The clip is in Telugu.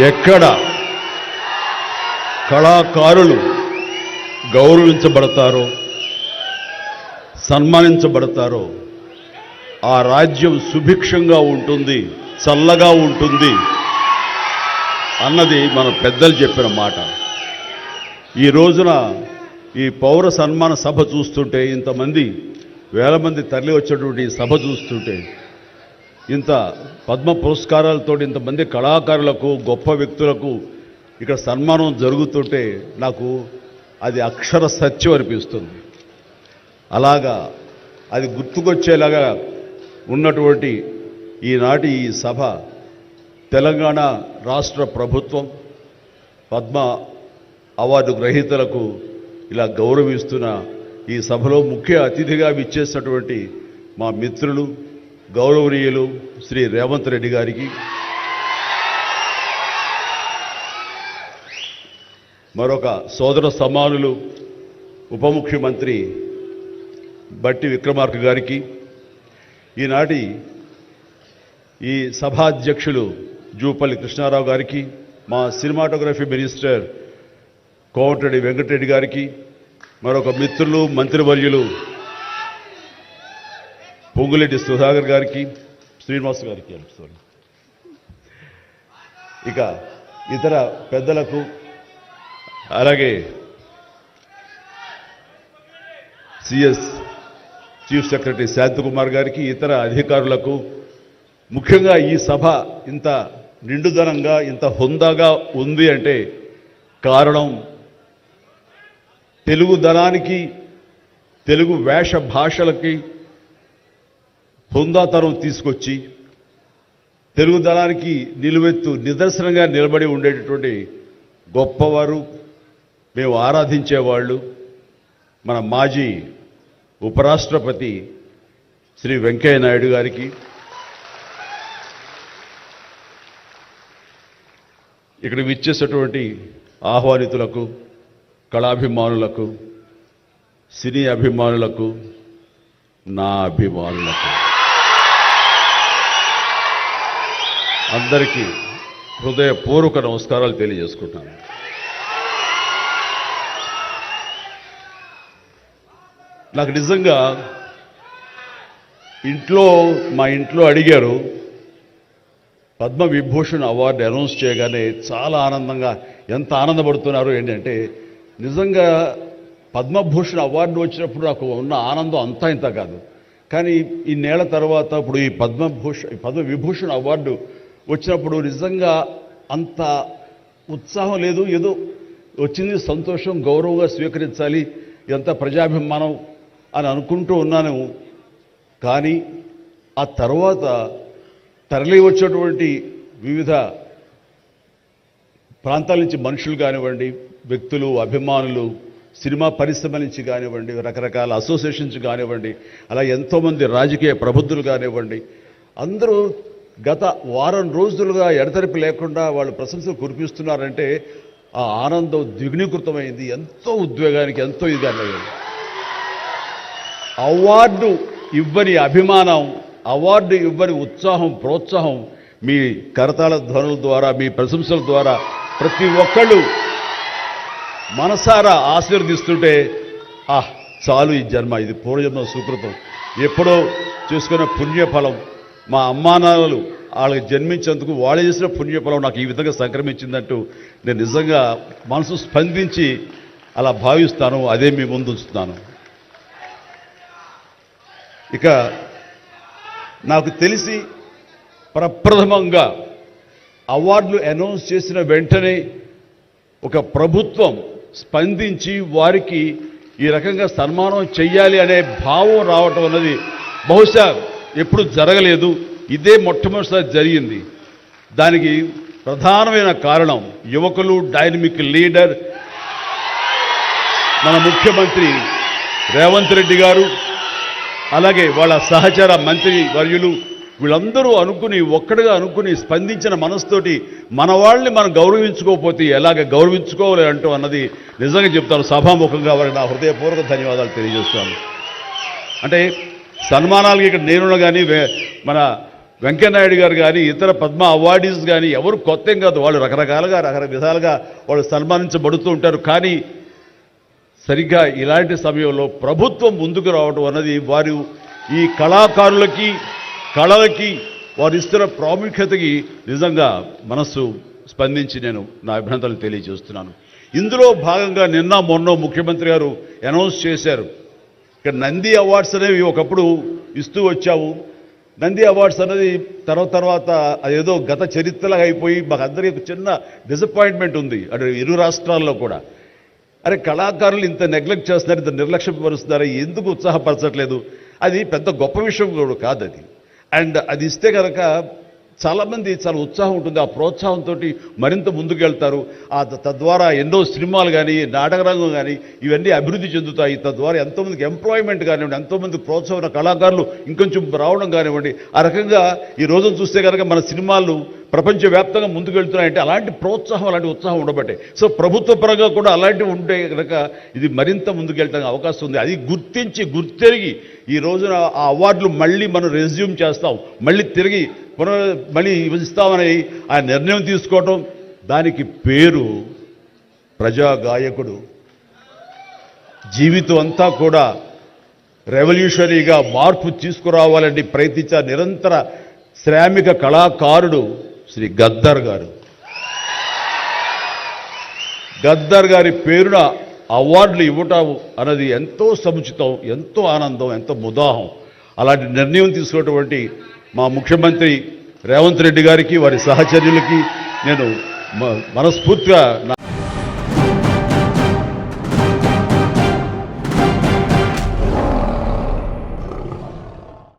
ఎక్కడ కళాకారులు గౌరవించబడతారో సన్మానించబడతారో ఆ రాజ్యం సుభిక్షంగా ఉంటుంది, చల్లగా ఉంటుంది అన్నది మన పెద్దలు చెప్పిన మాట. ఈ రోజున ఈ పౌర సన్మాన సభ చూస్తుంటే, ఇంతమంది వేల మంది తరలి వచ్చేటువంటి సభ చూస్తుంటే, ఇంత పద్మ పురస్కారాలతో ఇంతమంది కళాకారులకు గొప్ప వ్యక్తులకు ఇక్కడ సన్మానం జరుగుతుంటే నాకు అది అక్షర సత్యం అనిపిస్తుంది. అలాగా అది గుర్తుకొచ్చేలాగా ఉన్నటువంటి ఈనాటి ఈ సభ తెలంగాణ రాష్ట్ర ప్రభుత్వం పద్మ అవార్డు గ్రహీతలకు ఇలా గౌరవిస్తున్న ఈ సభలో ముఖ్య అతిథిగా విచ్చేసినటువంటి మా మిత్రులు గౌరవనీయులు శ్రీ రేవంత్ రెడ్డి గారికి, మరొక సోదర సమానులు ఉప ముఖ్యమంత్రి బట్టి విక్రమార్క గారికి, ఈనాటి ఈ సభాధ్యక్షులు జూపల్లి కృష్ణారావు గారికి, మా సినిమాటోగ్రఫీ మినిస్టర్ కోమటిరెడ్డి వెంకటరెడ్డి గారికి, మరొక మిత్రులు మంత్రివర్యులు పొంగులేటి సుధాకర్ గారికి, శ్రీనివాస్ గారికి, ఇక ఇతర పెద్దలకు, అలాగే సిఎస్ చీఫ్ సెక్రటరీ శాంతకుమార్ గారికి, ఇతర అధికారులకు, ముఖ్యంగా ఈ సభ ఇంత నిండుదనంగా ఇంత హుందాగా ఉంది అంటే కారణం తెలుగుదనానికి, తెలుగు వేష భాషలకి హుందాతనం తీసుకొచ్చి తెలుగుదనానికి నిలువెత్తు నిదర్శనంగా నిలబడి ఉండేటటువంటి గొప్పవారు, మేము ఆరాధించేవాళ్ళు మన మాజీ ఉపరాష్ట్రపతి శ్రీ వెంకయ్య నాయుడు గారికి, ఇక్కడ విచ్చేసేటువంటి ఆహ్వానితులకు, కళాభిమానులకు, సినీ అభిమానులకు, నా అభిమానులకు అందరికీ హృదయపూర్వక నమస్కారాలు తెలియజేసుకుంటాను. నాకు నిజంగా మా ఇంట్లో అడిగారు, పద్మ విభూషణ్ అవార్డు అనౌన్స్ చేయగానే చాలా ఆనందంగా, ఎంత ఆనందపడుతున్నారు ఏంటంటే, నిజంగా పద్మభూషణ్ అవార్డు వచ్చినప్పుడు నాకు ఉన్న ఆనందం అంతా ఇంత కాదు. కానీ ఇన్నేళ్ల తర్వాత ఇప్పుడు ఈ పద్మ విభూషణ్ అవార్డు వచ్చినప్పుడు నిజంగా అంత ఉత్సాహం లేదు. ఏదో వచ్చింది, సంతోషం, గౌరవంగా స్వీకరించాలి, ఎంత ప్రజాభిమానం అని అనుకుంటూ ఉన్నాను. కానీ ఆ తర్వాత తరలి వచ్చేటువంటి వివిధ ప్రాంతాల నుంచి మనుషులు కానివ్వండి, వ్యక్తులు, అభిమానులు, సినిమా పరిశ్రమ నుంచి కానివ్వండి, రకరకాల అసోసియేషన్స్ కానివ్వండి, అలా ఎంతోమంది రాజకీయ ప్రబుద్ధులు కానివ్వండి, అందరూ గత వారం రోజులుగా ఎడతెరిపి లేకుండా వాళ్ళు ప్రశంసలు కురిపిస్తున్నారంటే ఆ ఆనందం ద్విగుణీకృతమైంది. ఎంతో ఉద్వేగానికి, ఎంతో ఇదిగా అవార్డు ఇవ్వని అభిమానం, అవార్డు ఇవ్వని ఉత్సాహం, ప్రోత్సాహం మీ కరతాళ ధ్వనుల ద్వారా, మీ ప్రశంసల ద్వారా ప్రతి ఒక్కళ్ళు మనసారా ఆశీర్వదిస్తుంటే, చాలు ఈ జన్మ, ఇది పూర్వజన్మ సుకృతం, ఎప్పుడో చేసుకున్న పుణ్యఫలం, మా అమ్మానాన్నలు వాళ్ళకి జన్మించేందుకు వాళ్ళు చేసిన పుణ్యఫలం నాకు ఈ విధంగా సంక్రమించిందంటూ నేను నిజంగా మనసు స్పందించి అలా భావిస్తాను. అదే మీ ముందు ఉంచుతున్నాను. ఇక నాకు తెలిసి ప్రప్రథమంగా అవార్డులు అనౌన్స్ చేసిన వెంటనే ఒక ప్రభుత్వం స్పందించి వారికి ఈ రకంగా సన్మానం చెయ్యాలి అనే భావం రావటం అన్నది బహుశా ఎప్పుడు జరగలేదు. ఇదే మొట్టమొదటిసారి జరిగింది. దానికి ప్రధానమైన కారణం యువకులు, డైనమిక్ లీడర్ మన ముఖ్యమంత్రి రేవంత్ రెడ్డి గారు, అలాగే వాళ్ళ సహచర మంత్రి వర్యులు, వీళ్ళందరూ ఒక్కడిగా అనుకుని స్పందించిన మనసుతోటి మన వాళ్ళని మనం గౌరవించుకోకపోతే ఎలాగ గౌరవించుకోవాలి అంటూ అన్నది నిజంగా చెప్తాను. సభాముఖంగా వారికి నా హృదయపూర్వక ధన్యవాదాలు తెలియజేస్తాను. అంటే సన్మానాలకి ఇక్కడ నేనున్నా కానీ మన వెంకయ్యనాయుడు గారు కానీ ఇతర పద్మ అవార్డీస్ కానీ ఎవరు కొత్త ఏం కాదు, వాళ్ళు రకరకాలుగా విధాలుగా వాళ్ళు సన్మానించబడుతూ ఉంటారు. కానీ సరిగ్గా ఇలాంటి సమయంలో ప్రభుత్వం ముందుకు రావడం అన్నది వారు ఈ కళాకారులకి కళలకి వారు ఇస్తున్న ప్రాముఖ్యతకి నిజంగా మనస్సు స్పందించి నేను నా అభినందనలు తెలియజేస్తున్నాను. ఇందులో భాగంగా నిన్న మొన్న ముఖ్యమంత్రి గారు అనౌన్స్ చేశారు, ఇక్కడ నంది అవార్డ్స్ అనేవి ఒకప్పుడు ఇస్తూ వచ్చావు. నంది అవార్డ్స్ అనేది తర్వాత అదేదో గత చరిత్రలాగా అయిపోయి మాకు అందరికీ చిన్న డిసప్పాయింట్మెంట్ ఉంది అటు ఇరు రాష్ట్రాల్లో కూడా. అరే కళాకారులు ఇంత నెగ్లెక్ట్ చేస్తున్నారు, ఇంత నిర్లక్ష్యపరుస్తున్నారు, ఎందుకు ఉత్సాహపరచట్లేదు? అది పెద్ద గొప్ప విషయం కూడా కాదు అది. అండ్ అది ఇస్తే కనుక చాలామంది చాలా ఉత్సాహం ఉంటుంది, ఆ ప్రోత్సాహంతో మరింత ముందుకెళ్తారు. తద్వారా ఎన్నో సినిమాలు కానీ నాటకరంగం కానీ ఇవన్నీ అభివృద్ధి చెందుతాయి. తద్వారా ఎంతోమందికి ఎంప్లాయ్మెంట్ కానివ్వండి, ఎంతోమంది ప్రోత్సాహం కళాకారులు ఇంకొంచెం రావడం కానివ్వండి. ఆ రకంగా ఈ రోజున చూస్తే కనుక మన సినిమాలు ప్రపంచవ్యాప్తంగా ముందుకెళ్తున్నాయంటే అలాంటి ప్రోత్సాహం అలాంటి ఉత్సాహం ఉండబట్టే. సో ప్రభుత్వ పరంగా కూడా అలాంటివి ఉంటే కనుక ఇది మరింత ముందుకెళ్ళడానికి అవకాశం ఉంది. అది గుర్తెరిగి ఈ రోజున ఆ అవార్డులు మళ్ళీ మనం రెజ్యూమ్ చేస్తాం, మళ్ళీ తిరిగి మళ్ళీ ఇస్తామని ఆ నిర్ణయం తీసుకోవటం, దానికి పేరు ప్రజాగాయకుడు. జీవితం అంతా కూడా రెవల్యూషనరీగా మార్పు తీసుకురావాలని ప్రయత్నించే నిరంతర శ్రామిక కళాకారుడు శ్రీ గద్దర్ గారు. గద్దర్ గారి పేరున అవార్డులు ఇవ్వటం అన్నది ఎంతో సముచితం, ఎంతో ఆనందం, ఎంతో ముదాహం. అలాంటి నిర్ణయం తీసుకున్నటువంటి మా ముఖ్యమంత్రి రేవంత్ రెడ్డి గారికి వారి సహచర్యులకి నేను మనస్ఫూర్తిగా